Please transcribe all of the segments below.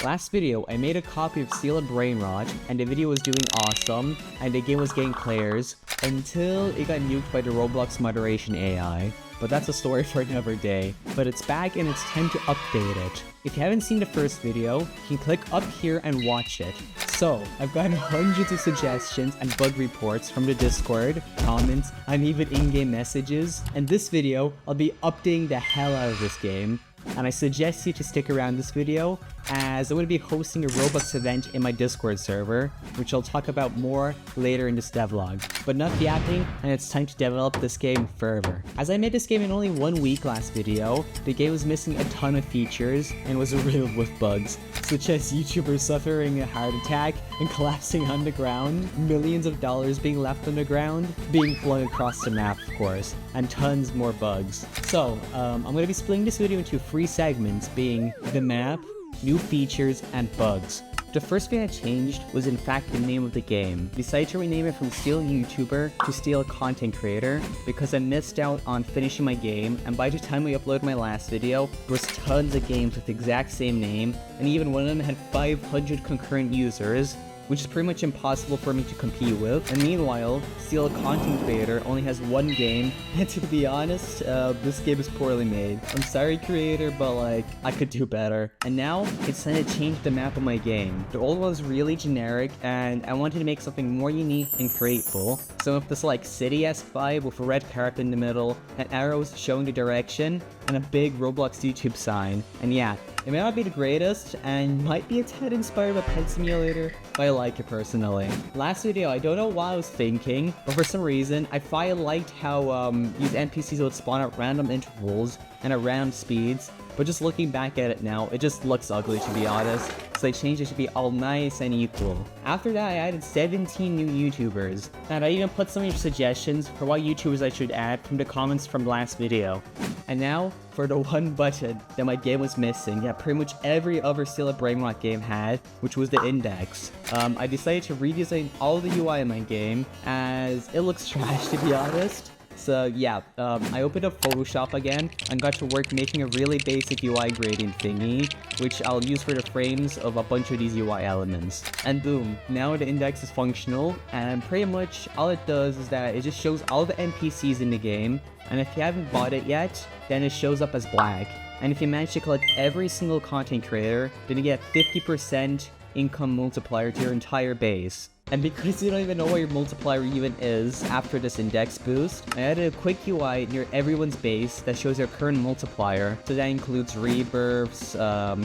Last video, I made a copy of Steel and Brainrot, and the video was doing awesome, and the game was getting players, until it got nuked by the Roblox moderation AI. But that's a story for another day. But it's back and it's time to update it. If you haven't seen the first video, you can click up here and watch it. So, I've gotten hundreds of suggestions and bug reports from the Discord, comments, and even in-game messages. And this video, I'll be updating the hell out of this game. And I suggest you to stick around this video, as I'm going to be hosting a Roblox event in my Discord server, which I'll talk about more later in this devlog. But enough yapping, and it's time to develop this game further. As I made this game in only 1 week last video, the game was missing a ton of features and was riddled with bugs, such as YouTubers suffering a heart attack and collapsing on the ground, millions of dollars being left on the ground, being flung across the map of course, and tons more bugs. So, I'm going to be splitting this video into 3 segments, being the map, new features, and bugs. The first thing I changed was in fact the name of the game. I decided to rename it from Steel YouTuber to Steel Content Creator because I missed out on finishing my game, and by the time we uploaded my last video, there was tons of games with the exact same name, and even one of them had 500 concurrent users, which is pretty much impossible for me to compete with. And meanwhile, Steel Content Creator only has 1 game, and to be honest, this game is poorly made. I'm sorry creator, but like, I could do better. And now, it's time to change the map of my game. The old one was really generic, and I wanted to make something more unique and createful. So with this like city-esque vibe with a red carpet in the middle, and arrows showing the direction, and a big Roblox YouTube sign. And yeah, it may not be the greatest, and might be a tad inspired by Pet Simulator, but I like it personally. Last video, I don't know what I was thinking, but for some reason, I finally liked how these NPCs would spawn at random intervals and at random speeds, but just looking back at it now, it just looks ugly to be honest, so I changed it to be all nice and equal. After that, I added 17 new YouTubers, and I even put some of your suggestions for what YouTubers I should add from the comments from last video. And now, for the one button that my game was missing, that pretty much every other Steel and Brainrot game had, which was the index. I decided to redesign all the UI in my game, as it looks trash to be honest. So yeah, I opened up Photoshop again and got to work making a really basic UI gradient thingy, which I'll use for the frames of a bunch of these UI elements. And boom, now the index is functional, and pretty much all it does is that it just shows all the NPCs in the game, and if you haven't bought it yet, then it shows up as black. And if you manage to collect every single content creator, then you get 50% income multiplier to your entire base. And because you don't even know what your multiplier even is after this index boost, I added a quick UI near everyone's base that shows their current multiplier. So that includes rebirths,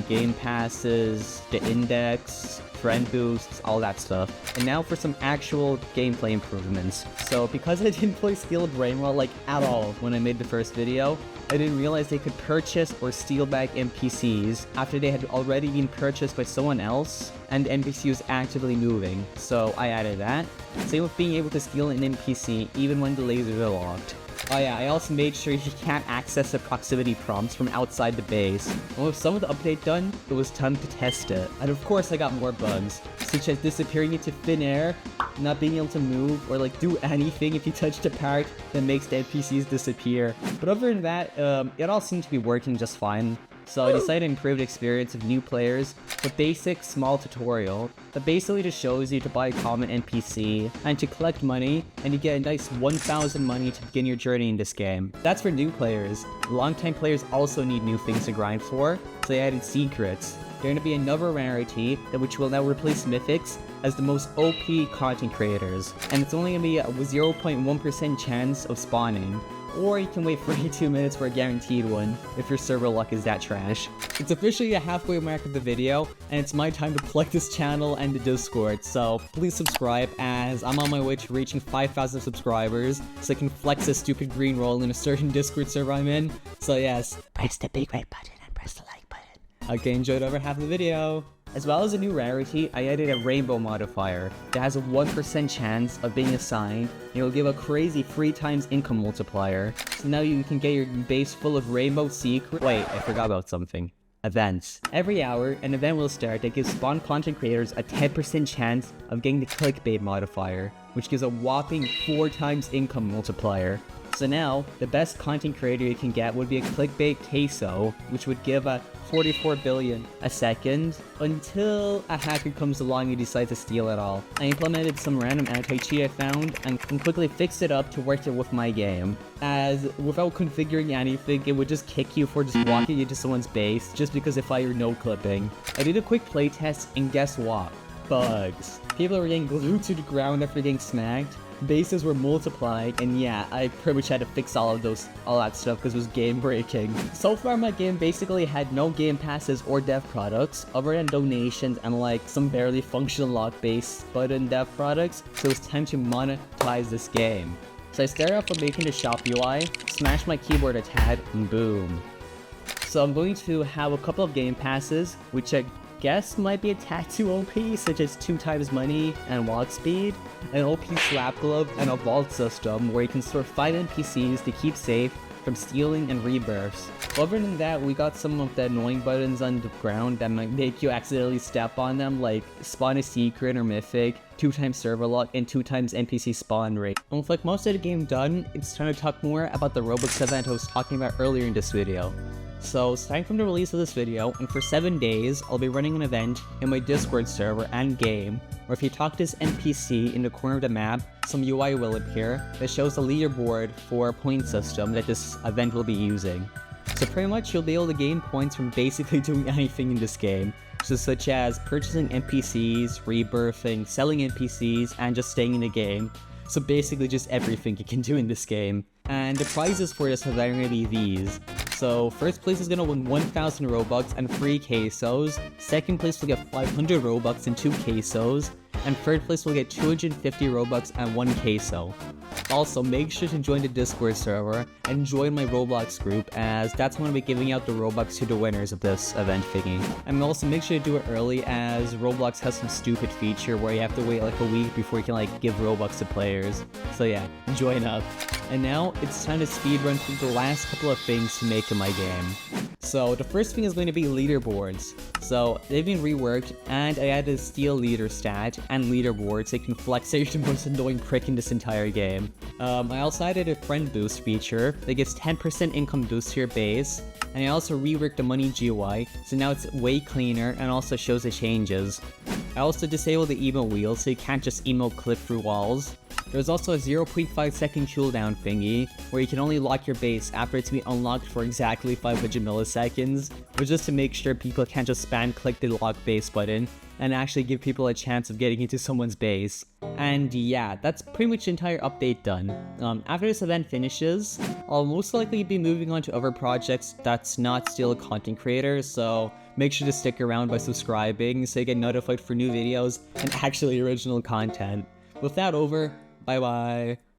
game passes, the index, friend boosts, all that stuff. And now for some actual gameplay improvements. So because I didn't play Steel and Brainrot like at all when I made the first video, I didn't realize they could purchase or steal back NPCs after they had already been purchased by someone else and the NPC was actively moving, so I added that. Same with being able to steal an NPC even when the lasers are locked. Oh yeah, I also made sure you can't access the proximity prompts from outside the base. And with some of the update done, it was time to test it. And of course I got more bugs, such as disappearing into thin air, not being able to move, or like do anything if you touch the part that makes the NPCs disappear. But other than that, it all seemed to be working just fine. So I decided to improve the experience of new players with a basic small tutorial that basically just shows you to buy a common NPC and to collect money, and you get a nice 1,000 money to begin your journey in this game. That's for new players. Longtime players also need new things to grind for, so I added secrets. They're going to be another rarity which will now replace mythics as the most OP content creators, and it's only going to be a 0.1% chance of spawning. Or you can wait 42 minutes for a guaranteed one, if your server luck is that trash. It's officially the halfway mark of the video, and it's my time to plug this channel and the Discord, so please subscribe, as I'm on my way to reaching 5,000 subscribers, so I can flex a stupid green roll in a certain Discord server I'm in. So yes, press the big red button and press the like button. Okay, enjoy the other half of the video. As well as a new rarity, I added a rainbow modifier that has a 1% chance of being assigned, and it will give a crazy 3 times income multiplier. So now you can get your base full of rainbow secrets. Wait, I forgot about something. Events. Every hour, an event will start that gives spawn content creators a 10% chance of getting the clickbait modifier, which gives a whopping 4 times income multiplier. So now, the best content creator you can get would be a clickbait queso, which would give a 44 billion a second, until a hacker comes along and decides to steal it all. I implemented some random anti-cheat I found, and quickly fixed it up to work it with my game, as without configuring anything, it would just kick you for just walking into someone's base, just because if I were no-clipping. I did a quick playtest, and guess what? Bugs. People were getting glued to the ground after getting smacked, bases were multiplying, and yeah, I pretty much had to fix all that stuff because it was game breaking. So far my game basically had no game passes or dev products, other than donations and like some barely functional lock-based button dev products, so it's time to monetize this game. So I started off with making the shop UI, smashed my keyboard a tad, and boom. So I'm going to have a couple of game passes, which I guess might be a tattoo OP, such as 2 times money and walk speed, an OP slap glove, and a vault system where you can store 5 NPCs to keep safe from stealing and rebirths. Other than that, we got some of the annoying buttons on the ground that might make you accidentally step on them, like spawn a secret or mythic, 2 times server lock, and 2 times NPC spawn rate. And with like most of the game done, it's time to talk more about the Roblox event I was talking about earlier in this video. So, starting from the release of this video, and for 7 days, I'll be running an event in my Discord server and game, where if you talk to this NPC in the corner of the map, some UI will appear that shows the leaderboard for a point system that this event will be using. So pretty much you'll be able to gain points from basically doing anything in this game, such as purchasing NPCs, rebirthing, selling NPCs, and just staying in the game. So basically just everything you can do in this game. And the prizes for this event are going to be these. So first place is going to win 1,000 Robux and 3 quesos, second place will get 500 Robux and 2 quesos, and third place will get 250 Robux and 1 queso. Also, make sure to join the Discord server and join my Roblox group, as that's when I'll be giving out the Robux to the winners of this event thingy. And also make sure to do it early, as Roblox has some stupid feature where you have to wait like a week before you can like give Robux to players. So yeah, join up. And now it's time to speedrun through the last couple of things to make in my game. So the first thing is going to be leaderboards. So they've been reworked, and I added a steal leader stat and leaderboard so you can flex that you're the most annoying prick in this entire game. I also added a friend boost feature that gives 10% income boost to your base, and I also reworked the money GUI, so now it's way cleaner and also shows the changes. I also disabled the emote wheel so you can't just emote clip through walls. There's also a 0.5 second cooldown thingy, where you can only lock your base after it's been unlocked for exactly 500 milliseconds, which is just to make sure people can't just spam click the lock base button, and actually give people a chance of getting into someone's base. And yeah, that's pretty much the entire update done. After this event finishes, I'll most likely be moving on to other projects that's not still a content creator, so make sure to stick around by subscribing so you get notified for new videos and actually original content. With that over, bye bye.